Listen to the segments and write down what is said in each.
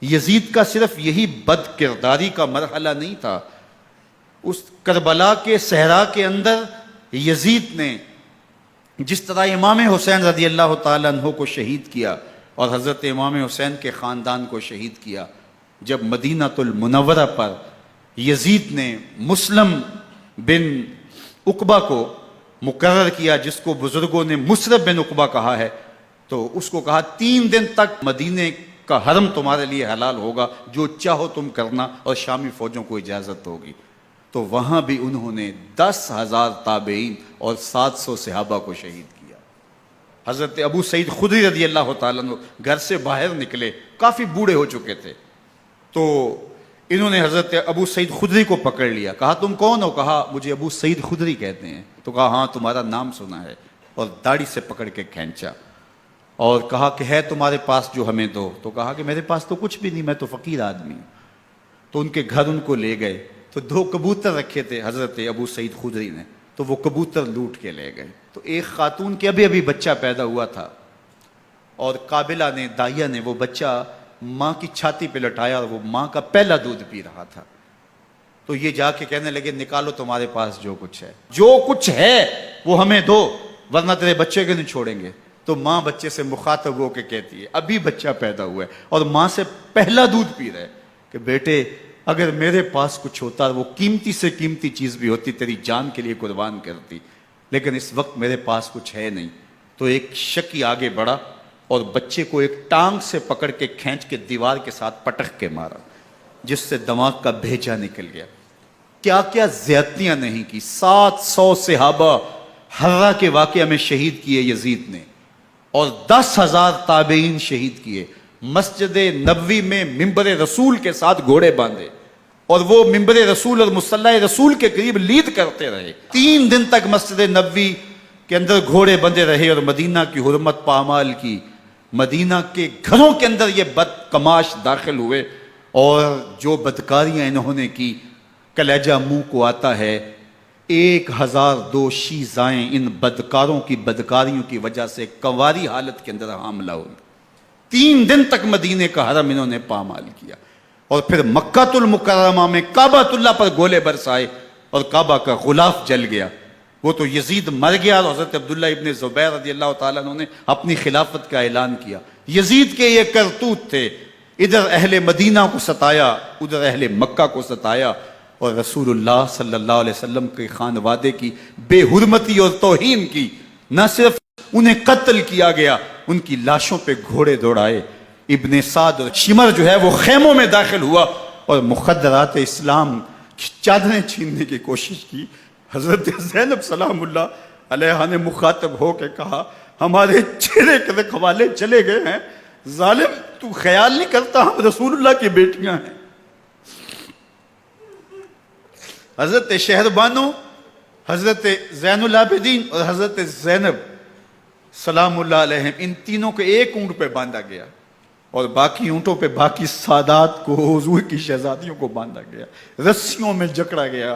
یزید کا صرف یہی بد کرداری کا مرحلہ نہیں تھا، اس کربلا کے صحرا کے اندر یزید نے جس طرح امام حسین رضی اللہ تعالیٰ عنہ کو شہید کیا اور حضرت امام حسین کے خاندان کو شہید کیا، جب مدینہ المنورہ پر یزید نے مسلم بن عقبہ کو مقرر کیا، جس کو بزرگوں نے مصرب بن عقبہ کہا ہے، تو اس کو کہا 3 دن تک مدینے کا حرم تمہارے لیے حلال ہوگا، جو چاہو تم کرنا، اور شامی فوجوں کو اجازت ہوگی۔ تو وہاں بھی انہوں نے 10,000 تابعین اور 700 صحابہ کو شہید کیا۔ حضرت ابو سعید خدری رضی اللہ تعالیٰ عنہ گھر سے باہر نکلے، کافی بوڑھے ہو چکے تھے، تو انہوں نے حضرت ابو سعید خدری کو پکڑ لیا، کہا تم کون ہو؟ کہا مجھے ابو سعید خدری کہتے ہیں۔ تو کہا ہاں تمہارا نام سنا ہے، اور داڑھی سے پکڑ کے کھینچا اور کہا کہ ہے تمہارے پاس جو ہمیں دو؟ تو کہا کہ میرے پاس تو کچھ بھی نہیں، میں تو فقیر آدمی ہوں۔ تو ان کے گھر ان کو لے گئے، تو 2 کبوتر رکھے تھے حضرت ابو سعید خدری نے، تو وہ کبوتر لوٹ کے لے گئے۔ تو ایک خاتون کے ابھی بچہ پیدا ہوا تھا، اور قابلہ نے، دائیا نے، وہ بچہ ماں کی چھاتی پہ لٹایا، اور وہ ماں کا پہلا دودھ پی رہا تھا۔ تو یہ جا کے کہنے لگے نکالو تمہارے پاس جو کچھ ہے، جو کچھ ہے وہ ہمیں دو، ورنہ تیرے بچے کو نہیں چھوڑیں گے۔ تو ماں بچے سے مخاطب ہو کے کہتی ہے، ابھی بچہ پیدا ہوا ہے اور ماں سے پہلا دودھ پی رہے، کہ بیٹے اگر میرے پاس کچھ ہوتا، وہ قیمتی سے قیمتی چیز بھی ہوتی، تیری جان کے لیے قربان کرتی، لیکن اس وقت میرے پاس کچھ ہے نہیں۔ تو ایک شکی آگے بڑھا اور بچے کو ایک ٹانگ سے پکڑ کے کھینچ کے دیوار کے ساتھ پٹک کے مارا، جس سے دماغ کا بھیجا نکل گیا۔ کیا کیا زیادتیاں نہیں کی۔ 700 صحابہ حرہ کے واقعہ میں شہید کیے یزید نے، اور 10,000 تابعین شہید کیے۔ مسجد نبوی میں ممبر رسول کے ساتھ گھوڑے باندھے، اور وہ ممبر رسول اور مصلی رسول کے قریب لید کرتے رہے۔ 3 دن تک مسجد نبوی کے اندر گھوڑے بندھے رہے، اور مدینہ کی حرمت پامال کی۔ مدینہ کے گھروں کے اندر یہ بدکماش داخل ہوئے، اور جو بدکاریاں انہوں نے کی، کلیجہ منہ کو آتا ہے۔ 1002 شیزائیں ان بدکاروں کی بدکاریوں کی وجہ سے کنواری حالت کے اندر حاملہ ہوئی۔ 3 دن تک مدینے کا حرم انہوں نے پامال کیا، اور پھر مکہ المکرمہ میں کعبہ اللہ پر گولے برسائے، اور کعبہ کا غلاف جل گیا۔ وہ تو یزید مر گیا، اور حضرت عبداللہ ابن زبیر رضی اللہ تعالیٰ عنہ نے اپنی خلافت کا اعلان کیا۔ یزید کے یہ کرتوت تھے، ادھر اہل مدینہ کو ستایا، ادھر اہل مکہ کو ستایا، اور رسول اللہ صلی اللہ علیہ وسلم کے خانوادے کی بے حرمتی اور توہین کی۔ نہ صرف انہیں قتل کیا گیا، ان کی لاشوں پہ گھوڑے دوڑائے۔ ابن سعد اور شمر جو ہے وہ خیموں میں داخل ہوا، اور مخدرات اسلام کی چادریں چھیننے کی کوشش کی۔ حضرت زینب سلام اللہ علیہ نے مخاطب ہو کے کہا ہمارے چہرے کے رکھوالے چلے گئے ہیں، ظالم تو خیال نہیں کرتا ہم رسول اللہ کی بیٹیاں ہیں۔ حضرت شہربانو، حضرت زین العابدین اور حضرت زینب سلام اللہ علیہم، ان تینوں کو ایک اونٹ پہ باندھا گیا، اور باقی اونٹوں پہ باقی سادات کو، حضور کی شہزادیوں کو باندھا گیا، رسیوں میں جکڑا گیا،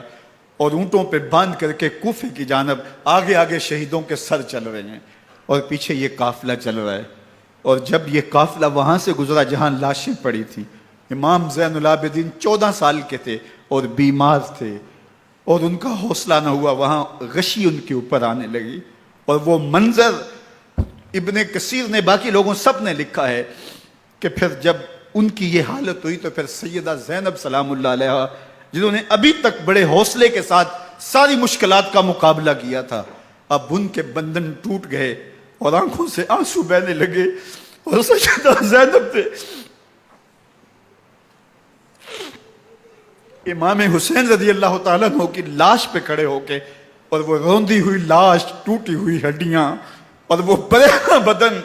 اور اونٹوں پہ باندھ کر کے کوفے کی جانب آگے آگے شہیدوں کے سر چل رہے ہیں، اور پیچھے یہ قافلہ چل رہا ہے۔ اور جب یہ قافلہ وہاں سے گزرا جہاں لاشیں پڑی تھیں، امام زین العابدین 14 سال کے تھے اور بیمار تھے، اور ان کا حوصلہ نہ ہوا، وہاں غشی ان کے اوپر آنے لگی۔ اور وہ منظر ابن کثیر نے، باقی لوگوں سب نے لکھا ہے کہ پھر جب ان کی یہ حالت ہوئی، تو پھر سیدہ زینب سلام اللہ علیہ، جنہوں نے ابھی تک بڑے حوصلے کے ساتھ ساری مشکلات کا مقابلہ کیا تھا، اب ان کے بندھن ٹوٹ گئے اور آنکھوں سے آنسو بہنے لگے، اور سیدہ زینب نے امام حسین رضی اللہ تعالیٰ عنہ کی لاش پہ کھڑے ہو کے، اور وہ روندی ہوئی لاش، ٹوٹی ہوئی ہڈیاں، اور وہ برینا بدن،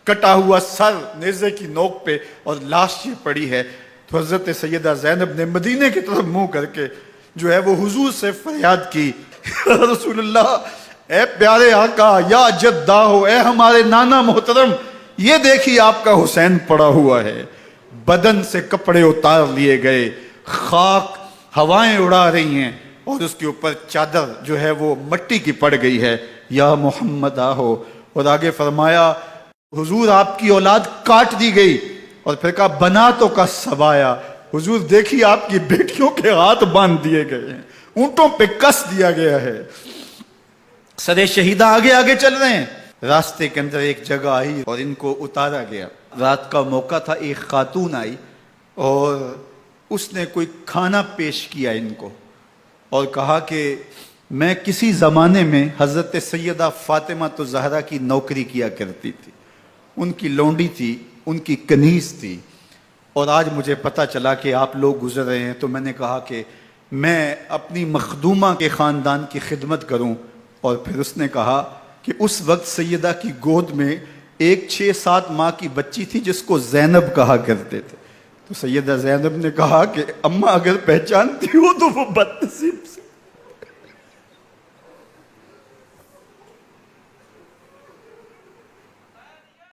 کٹا ہوا سر نیزے کی نوک پہ، اور لاش یہ پڑی ہے، تو حضرت سیدہ زینب نے مدینے کی طرف منہ کر کے جو ہے وہ حضور سے فریاد کی، رسول اللہ، اے پیارے آقا، یا جدہ ہو، اے ہمارے نانا محترم، یہ دیکھیے آپ کا حسین پڑا ہوا ہے۔ بدن سے کپڑے اتار لیے گئے، خاک ہوائیں اڑا رہی ہیں، اور اس کے اوپر چادر جو ہے وہ مٹی کی پڑ گئی ہے، یا محمد آہو۔ اور آگے فرمایا حضور آپ کی اولاد کاٹ دی گئی، اور پھر کہا بناتوں کا سبایا، حضور دیکھیے آپ کی بیٹیوں کے ہاتھ باندھ دیے گئے ہیں، اونٹوں پہ کس دیا گیا ہے، سرے شہیدہ آگے آگے چل رہے ہیں۔ راستے کے اندر ایک جگہ آئی اور ان کو اتارا گیا۔ رات کا موقع تھا، ایک خاتون آئی اور اس نے کوئی کھانا پیش کیا ان کو اور کہا کہ میں کسی زمانے میں حضرت سیدہ فاطمہ تو زہرا کی نوکری کیا کرتی تھی، ان کی لونڈی تھی، ان کی کنیز تھی، اور آج مجھے پتہ چلا کہ آپ لوگ گزر رہے ہیں، تو میں نے کہا کہ میں اپنی مخدومہ کے خاندان کی خدمت کروں۔ اور پھر اس نے کہا کہ اس وقت سیدہ کی گود میں ایک 6-7 ماہ کی بچی تھی جس کو زینب کہا کرتے تھے۔ تو سیدہ زینب نے کہا کہ اماں اگر پہچانتی ہو تو وہ بدنصیب